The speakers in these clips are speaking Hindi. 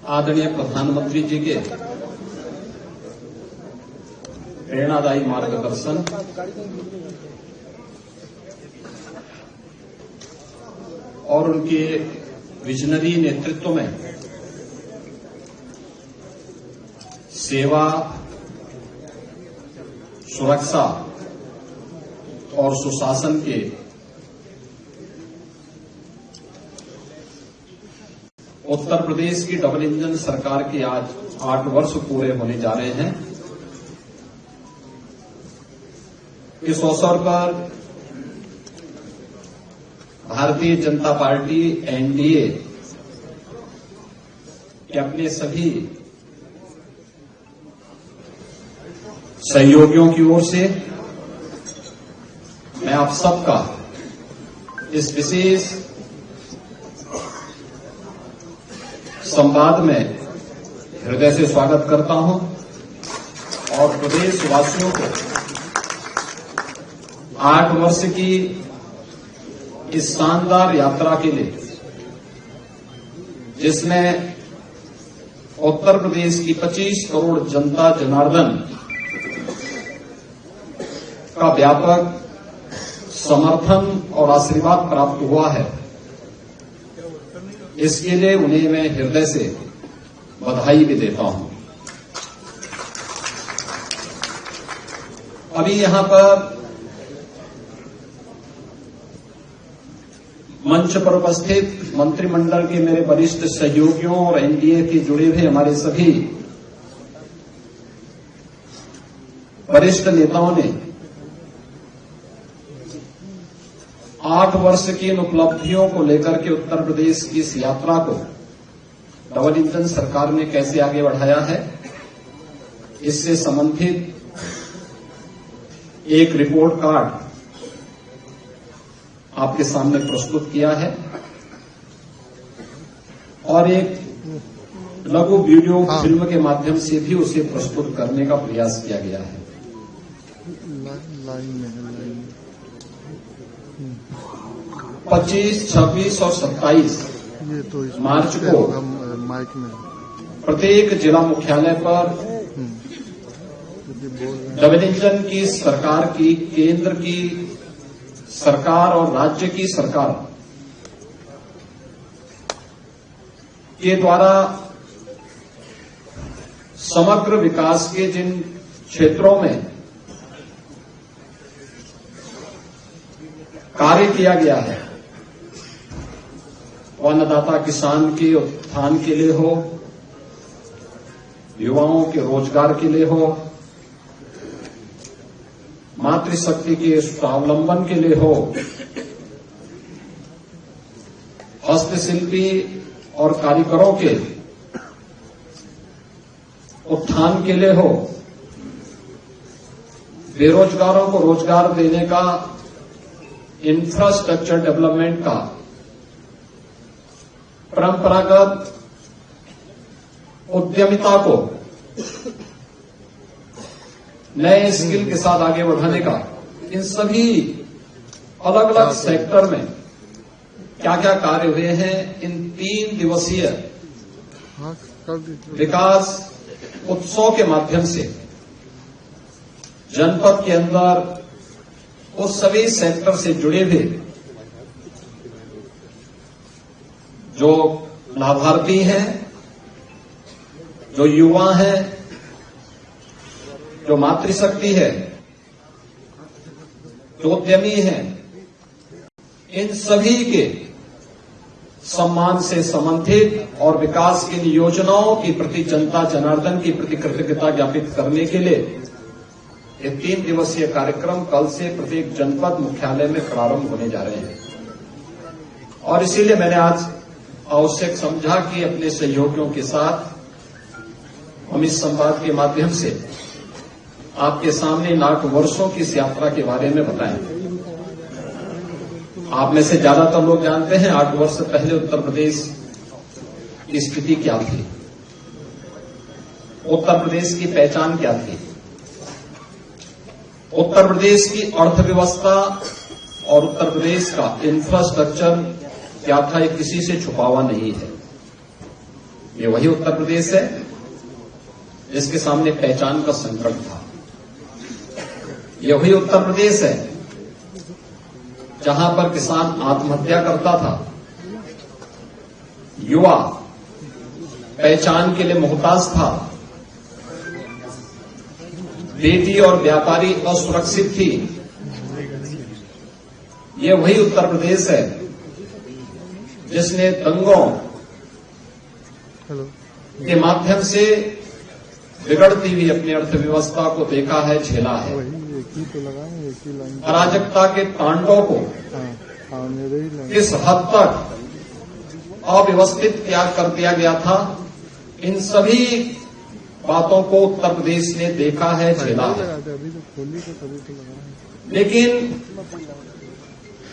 आदरणीय प्रधानमंत्री जी के प्रेरणादायी मार्गदर्शन और उनके विजनरी नेतृत्व में सेवा, सुरक्षा और सुशासन के उत्तर प्रदेश की डबल इंजन सरकार के आज 8 वर्ष पूरे होने जा रहे हैं। इस अवसर पर भारतीय जनता पार्टी एनडीए के अपने सभी सहयोगियों की ओर से मैं आप सबका इस विशेष संवाद में हृदय से स्वागत करता हूं और प्रदेशवासियों को 8 वर्ष की इस शानदार यात्रा के लिए, जिसमें उत्तर प्रदेश की 25 करोड़ जनता जनार्दन का व्यापक समर्थन और आशीर्वाद प्राप्त हुआ है, इसके लिए उन्हें मैं हृदय से बधाई भी देता हूं। अभी यहां पर मंच पर उपस्थित मंत्रिमंडल के मेरे वरिष्ठ सहयोगियों और एनडीए के जुड़े हुए हमारे सभी वरिष्ठ नेताओं ने 8 वर्ष की इन उपलब्धियों को लेकर के उत्तर प्रदेश की इस यात्रा को डबल इंजन सरकार ने कैसे आगे बढ़ाया है, इससे संबंधित एक रिपोर्ट कार्ड आपके सामने प्रस्तुत किया है और एक लघु वीडियो फिल्म के माध्यम से भी उसे प्रस्तुत करने का प्रयास किया गया है। 25, 26 और 27 मार्च को प्रत्येक जिला मुख्यालय पर डबल इंजन की सरकार की, केंद्र की सरकार और राज्य की सरकार के द्वारा समग्र विकास के जिन क्षेत्रों में कार्य किया गया है, वो अन्नदाता किसान के उत्थान के लिए हो, युवाओं के रोजगार के लिए हो, मातृशक्ति के स्वावलंबन के लिए हो, हस्तशिल्पी और कारीगरों के उत्थान के लिए हो, बेरोजगारों को रोजगार देने का, इंफ्रास्ट्रक्चर डेवलपमेंट का, परंपरागत उद्यमिता को नए स्किल के साथ आगे बढ़ाने का, इन सभी अलग अलग सेक्टर में क्या क्या कार्य हुए हैं, इन 3 दिवसीय विकास उत्सव के माध्यम से जनपद के अंदर उस सभी सेक्टर से जुड़े हुए जो लाभार्थी हैं, जो युवा हैं, जो मातृशक्ति है, जो उद्यमी हैं, इन सभी के सम्मान से संबंधित और विकास की योजनाओं के प्रति जनता जनार्दन की प्रति कृतज्ञता ज्ञापित करने के लिए ये 3 दिवसीय कार्यक्रम कल से प्रत्येक जनपद मुख्यालय में प्रारंभ होने जा रहे हैं। और इसीलिए मैंने आज आवश्यक समझा कि अपने सहयोगियों के साथ हम इस संवाद के माध्यम से आपके सामने इन 8 वर्षों की इस यात्रा के बारे में बताएं। आप में से ज्यादातर लोग जानते हैं 8 वर्ष पहले उत्तर प्रदेश की स्थिति क्या थी, उत्तर प्रदेश की पहचान क्या थी, उत्तर प्रदेश की अर्थव्यवस्था और उत्तर प्रदेश का इंफ्रास्ट्रक्चर क्या था, ये किसी से छुपा हुआ नहीं है। ये वही उत्तर प्रदेश है जिसके सामने पहचान का संकट था। ये वही उत्तर प्रदेश है जहां पर किसान आत्महत्या करता था, युवा पहचान के लिए मोहताज था, बेटी और व्यापारी असुरक्षित थी। ये वही उत्तर प्रदेश है जिसने दंगों के माध्यम से बिगड़ती हुई अपनी अर्थव्यवस्था को देखा है, झेला है। अराजकता के तांडव को किस हद तक अव्यवस्थित क्या कर दिया गया था, इन सभी बातों को उत्तर प्रदेश ने देखा है, झेला है। लेकिन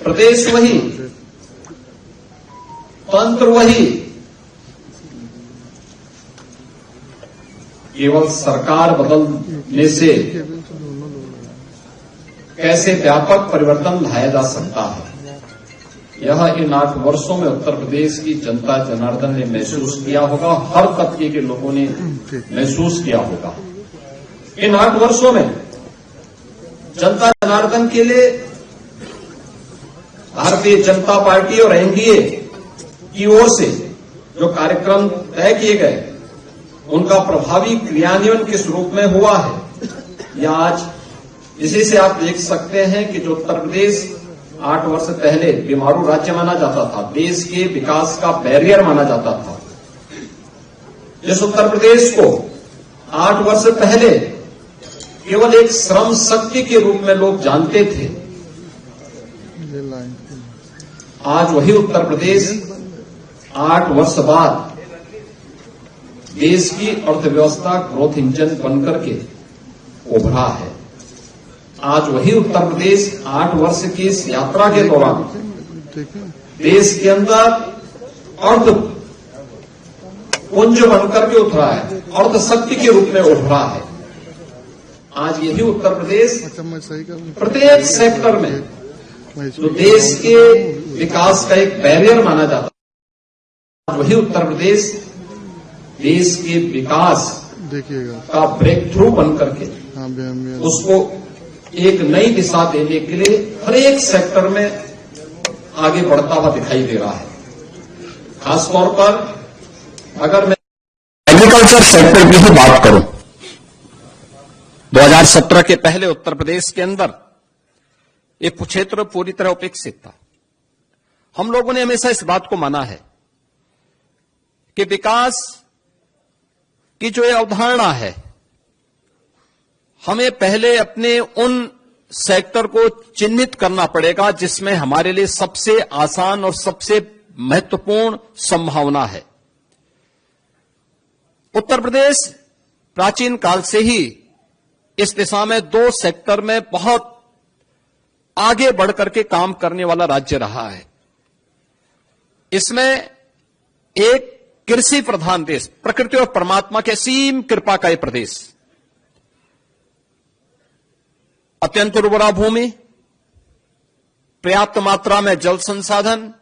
प्रदेश वही, तंत्र वही, केवल सरकार बदलने से कैसे व्यापक परिवर्तन लाया जा सकता है, यह इन 8 वर्षों में उत्तर प्रदेश की जनता जनार्दन ने महसूस किया होगा, हर तबके के लोगों ने महसूस किया होगा। इन 8 वर्षों में जनता जनार्दन के लिए भारतीय जनता पार्टी और एनडीए की ओर से जो कार्यक्रम तय किए गए, उनका प्रभावी क्रियान्वयन किस रूप में हुआ है, या आज इसी से आप देख सकते हैं कि जो उत्तर प्रदेश 8 वर्ष पहले बीमारू राज्य माना जाता था, देश के विकास का बैरियर माना जाता था, जिस उत्तर प्रदेश को 8 वर्ष पहले केवल एक श्रम शक्ति के रूप में लोग जानते थे, आज वही उत्तर प्रदेश 8 वर्ष बाद देश की अर्थव्यवस्था ग्रोथ इंजन बनकर के उभरा है। आज वही उत्तर प्रदेश 8 वर्ष की इस यात्रा के दौरान देश के अंदर अर्थ पुंज बनकर के उभरा है, अर्थ शक्ति के रूप में उभरा है। आज यही उत्तर प्रदेश प्रत्येक सेक्टर में जो देश के विकास का एक बैरियर माना जाता है, आज वही उत्तर प्रदेश देश के विकास का ब्रेक थ्रू बनकर के उसको एक नई दिशा देने के लिए हर एक सेक्टर में आगे बढ़ता हुआ दिखाई दे रहा है। खासतौर पर अगर मैं एग्रीकल्चर सेक्टर की ही बात करूं, 2017 के पहले उत्तर प्रदेश के अंदर एक क्षेत्र पूरी तरह उपेक्षित था। हम लोगों ने हमेशा इस बात को माना है कि विकास की जो ये अवधारणा है, हमें पहले अपने उन सेक्टर को चिन्हित करना पड़ेगा जिसमें हमारे लिए सबसे आसान और सबसे महत्वपूर्ण संभावना है। उत्तर प्रदेश प्राचीन काल से ही इस दिशा में 2 सेक्टर में बहुत आगे बढ़कर के काम करने वाला राज्य रहा है। इसमें एक कृषि प्रधान देश, प्रकृति और परमात्मा के असीम कृपा का यह प्रदेश, अत्यंत उर्वरा भूमि, पर्याप्त मात्रा में जल संसाधन,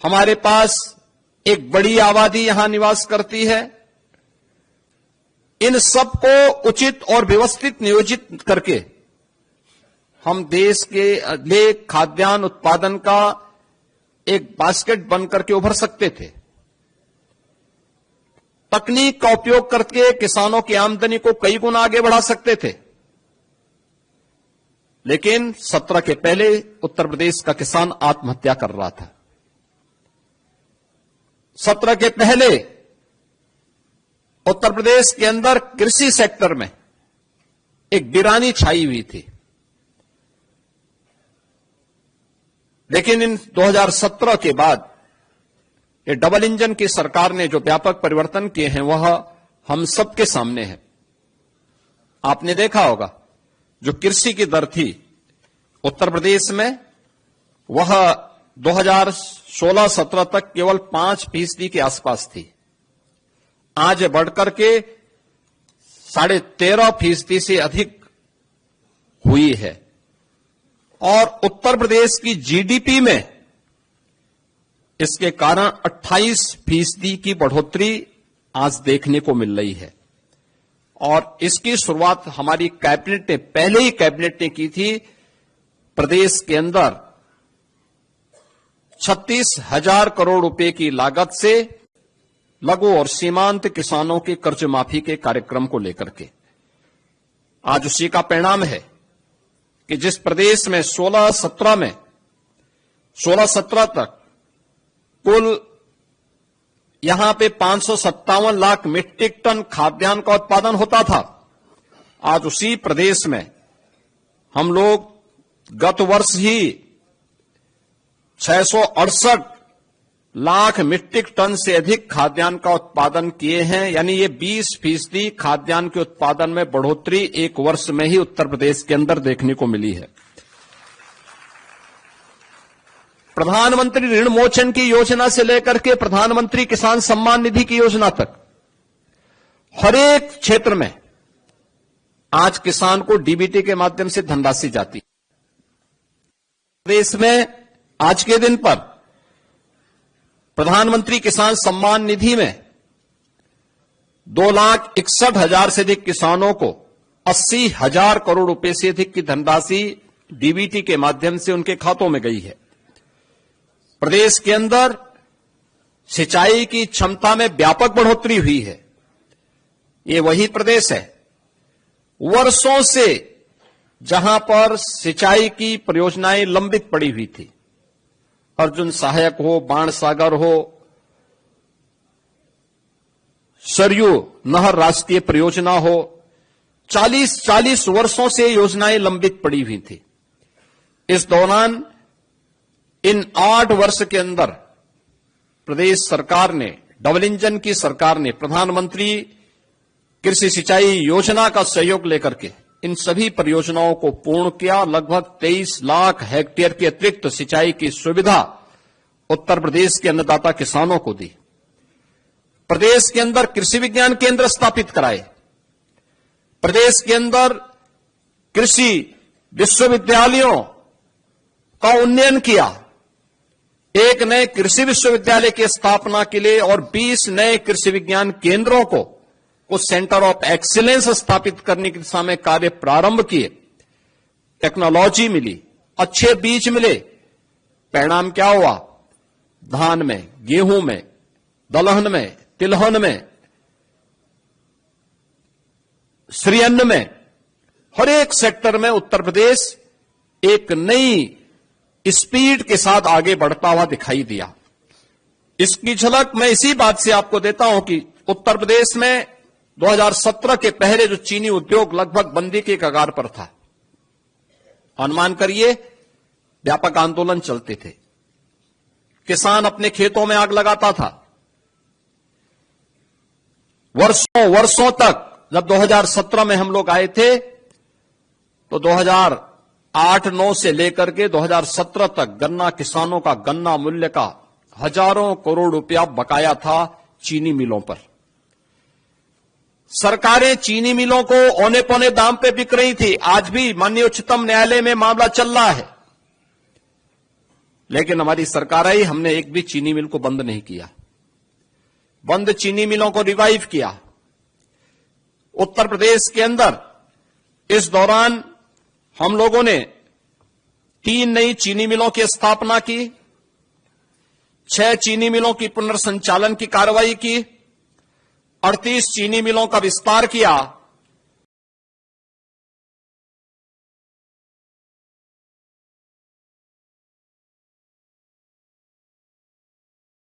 हमारे पास एक बड़ी आबादी यहां निवास करती है। इन सबको उचित और व्यवस्थित नियोजित करके हम देश के लिए खाद्यान्न उत्पादन का एक बास्केट बनकर के उभर सकते थे। तकनीक का उपयोग करके किसानों की आमदनी को कई गुना आगे बढ़ा सकते थे। लेकिन 17 के पहले उत्तर प्रदेश का किसान आत्महत्या कर रहा था। 17 के पहले उत्तर प्रदेश के अंदर कृषि सेक्टर में एक वीरानी छाई हुई थी। लेकिन इन 2017 के बाद ये डबल इंजन की सरकार ने जो व्यापक परिवर्तन किए हैं वह हम सबके सामने है। आपने देखा होगा जो कृषि की दर थी उत्तर प्रदेश में, वह 2016-17 तक केवल 5% के आसपास थी। आज बढ़कर के 13.5% से अधिक हुई है। और उत्तर प्रदेश की जीडीपी में इसके कारण 28% की बढ़ोतरी आज देखने को मिल रही है। और इसकी शुरुआत हमारी कैबिनेट ने, पहले ही कैबिनेट ने की थी। प्रदेश के अंदर 36,000 करोड़ रुपए की लागत से लघु और सीमांत किसानों के कर्ज माफी के कार्यक्रम को लेकर के आज उसी का परिणाम है कि जिस प्रदेश में 16-17 तक कुल यहां पे 557 लाख मीट्रिक टन खाद्यान्न का उत्पादन होता था, आज उसी प्रदेश में हम लोग गत वर्ष ही 668 लाख मीट्रिक टन से अधिक खाद्यान्न का उत्पादन किए हैं। यानी ये 20% खाद्यान्न के उत्पादन में बढ़ोतरी एक वर्ष में ही उत्तर प्रदेश के अंदर देखने को मिली है। प्रधानमंत्री ऋण मोचन की योजना से लेकर के प्रधानमंत्री किसान सम्मान निधि की योजना तक हर एक क्षेत्र में आज किसान को डीबीटी के माध्यम से धनराशि जाती है। देश में आज के दिन पर प्रधानमंत्री किसान सम्मान निधि में 2,61,000 से अधिक किसानों को 80,000 करोड़ रुपए से अधिक की धनराशि डीबीटी के माध्यम से उनके खातों में गई है। प्रदेश के अंदर सिंचाई की क्षमता में व्यापक बढ़ोतरी हुई है। ये वही प्रदेश है वर्षों से जहां पर सिंचाई की परियोजनाएं लंबित पड़ी हुई थी। अर्जुन सहायक हो, बाणसागर हो, सरयू नहर राष्ट्रीय परियोजना हो, 40 वर्षों से योजनाएं लंबित पड़ी हुई थी। इस दौरान इन 8 वर्ष के अंदर प्रदेश सरकार ने, डबल इंजन की सरकार ने प्रधानमंत्री कृषि सिंचाई योजना का सहयोग लेकर के इन सभी परियोजनाओं को पूर्ण किया। लगभग 23 लाख हेक्टेयर की अतिरिक्त सिंचाई की सुविधा उत्तर प्रदेश के अन्नदाता किसानों को दी। प्रदेश के अंदर कृषि विज्ञान केंद्र स्थापित कराए। प्रदेश के अंदर कृषि विश्वविद्यालयों का उन्नयन किया। एक नए कृषि विश्वविद्यालय की स्थापना के लिए और 20 नए कृषि विज्ञान केंद्रों को उस सेंटर ऑफ एक्सीलेंस स्थापित करने की दिशा में कार्य प्रारंभ किए। टेक्नोलॉजी मिली, अच्छे बीज मिले। परिणाम क्या हुआ? धान में, गेहूं में, दलहन में, तिलहन में, श्रीअन्न में, हर एक सेक्टर में उत्तर प्रदेश एक नई स्पीड के साथ आगे बढ़ता हुआ दिखाई दिया। इसकी झलक मैं इसी बात से आपको देता हूं कि उत्तर प्रदेश में 2017 के पहले जो चीनी उद्योग लगभग बंदी के कगार पर था, अनुमान करिए व्यापक आंदोलन चलते थे, किसान अपने खेतों में आग लगाता था। वर्षों तक जब 2017 में हम लोग आए थे तो 2008-9 से लेकर के 2017 तक गन्ना किसानों का गन्ना मूल्य का हजारों करोड़ रुपया बकाया था चीनी मिलों पर। सरकारें चीनी मिलों को औने पौने दाम पे बिक रही थी। आज भी माननीय उच्चतम न्यायालय में मामला चल रहा है, लेकिन हमारी सरकार आई, हमने एक भी चीनी मिल को बंद नहीं किया। बंद चीनी मिलों को रिवाइव किया। उत्तर प्रदेश के अंदर इस दौरान हम लोगों ने 3 नई चीनी मिलों की स्थापना की, 6 चीनी मिलों की पुनर्संचालन की कार्रवाई की, 38 चीनी मिलों का विस्तार किया